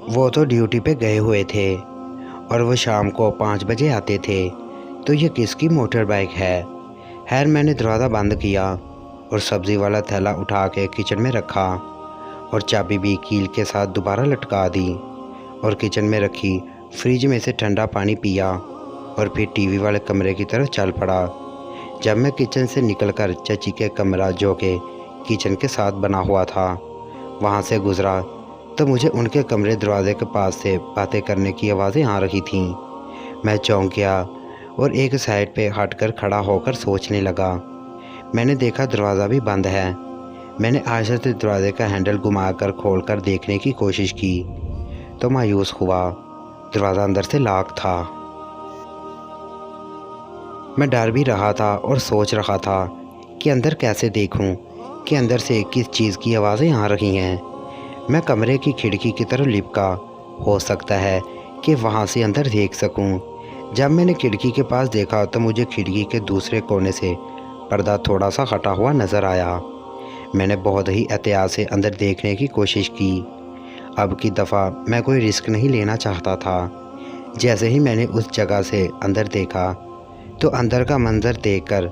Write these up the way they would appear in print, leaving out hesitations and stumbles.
वो तो ड्यूटी पे गए हुए थे और वो शाम को 5 बजे आते थे। तो ये किसकी मोटर बाइक है? खैर मैंने दरवाज़ा बंद किया और सब्ज़ी वाला थैला उठा के किचन में रखा और चाबी भी कील के साथ दोबारा लटका दी और किचन में रखी फ्रिज में से ठंडा पानी पिया और फिर टीवी वाले कमरे की तरफ चल पड़ा। जब मैं किचन से निकलकर चाची के कमरा जो कि किचन के साथ बना हुआ था वहाँ से गुज़रा तो मुझे उनके कमरे दरवाजे के पास से बातें करने की आवाज़ें आ रही थीं। मैं चौंक गया और एक साइड पे हटकर खड़ा होकर सोचने लगा। मैंने देखा दरवाज़ा भी बंद है। मैंने आहिस्ता से दरवाजे का हैंडल घुमाकर खोलकर देखने की कोशिश की तो मायूस हुआ। दरवाज़ा अंदर से लॉक था। मैं डर भी रहा था और सोच रहा था कि अंदर कैसे देखूं कि अंदर से किस चीज़ की आवाज़ें आ रही हैं। मैं कमरे की खिड़की की तरफ लिपका, हो सकता है कि वहाँ से अंदर देख सकूं। जब मैंने खिड़की के पास देखा तो मुझे खिड़की के दूसरे कोने से पर्दा थोड़ा सा हटा हुआ नज़र आया। मैंने बहुत ही एहतियात से अंदर देखने की कोशिश की। अब की दफ़ा मैं कोई रिस्क नहीं लेना चाहता था। जैसे ही मैंने उस जगह से अंदर देखा तो अंदर का मंज़र देखकर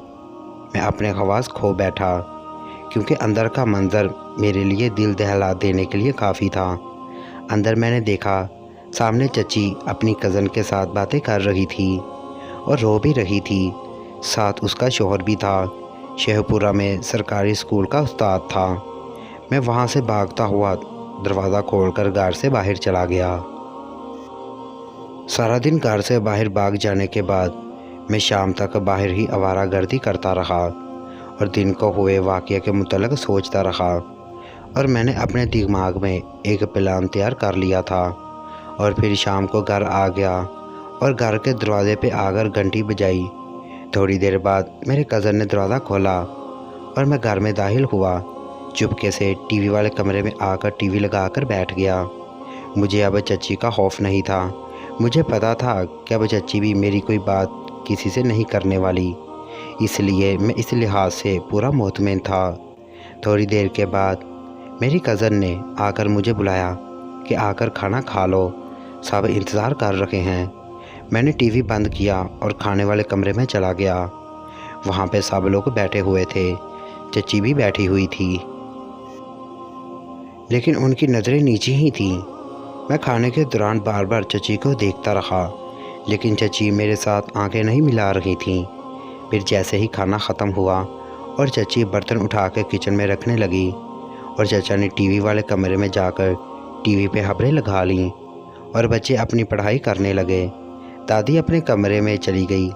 मैं अपने हवास खो बैठा, क्योंकि अंदर का मंज़र मेरे लिए दिल दहला देने के लिए काफ़ी था। अंदर मैंने देखा सामने चची अपनी कज़न के साथ बातें कर रही थी और रो भी रही थी। साथ उसका शौहर भी था। शेखपुरा में सरकारी स्कूल का उस्ताद था। मैं वहाँ से भागता हुआ दरवाज़ा खोलकर घर से बाहर चला गया। सारा दिन घर से बाहर भाग जाने के बाद मैं शाम तक बाहर ही आवारागर्दी करता रहा और दिन को हुए वाक़ये के मुतल्लिक़ सोचता रहा और मैंने अपने दिमाग में एक प्लान तैयार कर लिया था। और फिर शाम को घर आ गया और घर के दरवाजे पे आकर घंटी बजाई। थोड़ी देर बाद मेरे कज़न ने दरवाज़ा खोला और मैं घर में दाखिल हुआ। चुपके से टीवी वाले कमरे में आकर टीवी लगाकर बैठ गया। मुझे अब चची का खौफ नहीं था। मुझे पता था कि अब चची भी मेरी कोई बात किसी से नहीं करने वाली, इसलिए मैं इस लिहाज से पूरा मुतमिन था। थोड़ी देर के बाद मेरी कज़न ने आकर मुझे बुलाया कि आकर खाना खा लो, सब इंतज़ार कर रहे हैं। मैंने टीवी बंद किया और खाने वाले कमरे में चला गया। वहाँ पे सब लोग बैठे हुए थे। चची भी बैठी हुई थी, लेकिन उनकी नज़रें नीचे ही थीं। मैं खाने के दौरान बार बार चची को देखता रहा, लेकिन चची मेरे साथ आंखें नहीं मिला रही थीं। फिर जैसे ही खाना ख़त्म हुआ और चची बर्तन उठा के किचन में रखने लगी और चचा ने टीवी वाले कमरे में जाकर टीवी पे खबरें लगा लीं और बच्चे अपनी पढ़ाई करने लगे। दादी अपने कमरे में चली गई।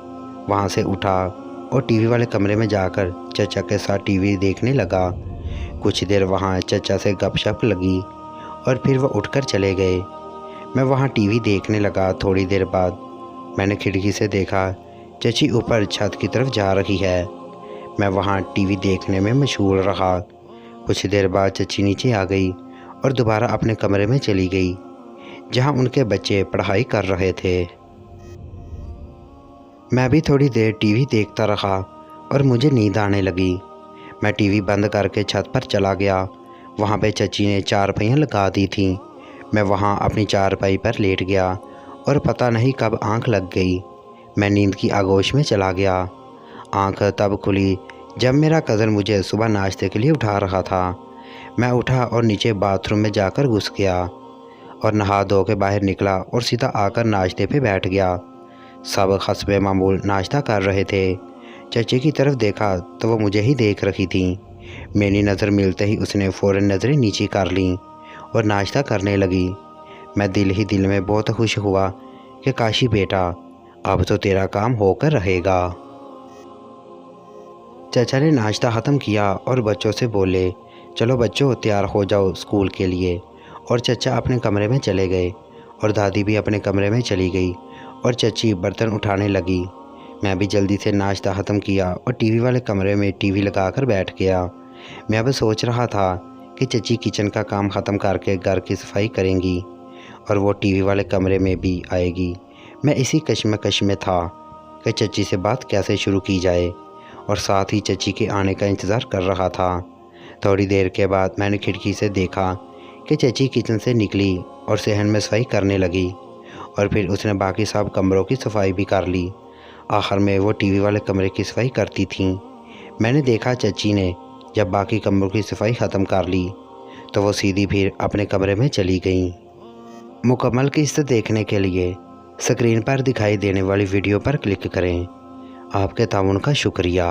वहाँ से उठा और टीवी वाले कमरे में जाकर चचा के साथ टीवी देखने लगा। कुछ देर वहाँ चचा से गपशप लगी और फिर वह उठकर चले गए। मैं वहाँ टीवी देखने लगा। थोड़ी देर बाद मैंने खिड़की से देखा चची ऊपर छत की तरफ जा रही है। मैं वहाँ टीवी देखने में मशगूल रहा। कुछ देर बाद चची नीचे आ गई और दोबारा अपने कमरे में चली गई, जहाँ उनके बच्चे पढ़ाई कर रहे थे। मैं भी थोड़ी देर टीवी देखता रहा और मुझे नींद आने लगी। मैं टीवी बंद करके छत पर चला गया। वहाँ पे चची ने चारपाइयाँ लगा दी थीं। मैं वहाँ अपनी चारपाई पर लेट गया और पता नहीं कब आंख लग गई। मैं नींद की आगोश में चला गया। आंख तब खुली जब मेरा कज़न मुझे सुबह नाश्ते के लिए उठा रहा था। मैं उठा और नीचे बाथरूम में जाकर घुस गया और नहा धो के बाहर निकला और सीधा आकर नाश्ते पे बैठ गया। सब हस्बे मामूल नाश्ता कर रहे थे। चची की तरफ देखा तो वो मुझे ही देख रही थी। मेरी नज़र मिलते ही उसने फ़ौरन नज़रें नीचे कर लीं और नाश्ता करने लगी। मैं दिल ही दिल में बहुत खुश हुआ कि काशी बेटा, अब तो तेरा काम होकर रहेगा। चचा ने नाश्ता ख़त्म किया और बच्चों से बोले, चलो बच्चों तैयार हो जाओ स्कूल के लिए। और चचा अपने कमरे में चले गए और दादी भी अपने कमरे में चली गई और चची बर्तन उठाने लगी। मैं भी जल्दी से नाश्ता ख़त्म किया और टीवी वाले कमरे में टीवी लगाकर बैठ गया। मैं अब सोच रहा था कि चची किचन का काम ख़त्म करके घर की सफाई करेंगी और वो टीवी वाले कमरे में भी आएगी। मैं इसी कश्मकश में था कि चची से बात कैसे शुरू की जाए और साथ ही चची के आने का इंतज़ार कर रहा था। थोड़ी देर के बाद मैंने खिड़की से देखा कि चची किचन से निकली और सहन में सफाई करने लगी और फिर उसने बाकी सब कमरों की सफाई भी कर ली। आखिर में वो टीवी वाले कमरे की सफाई करती थीं। मैंने देखा चाची ने जब बाकी कमरों की सफाई ख़त्म कर ली तो वो सीधी फिर अपने कमरे में चली गईं। मुकम्मल किस्त देखने के लिए स्क्रीन पर दिखाई देने वाली वीडियो पर क्लिक करें। आपके ताउन का शुक्रिया।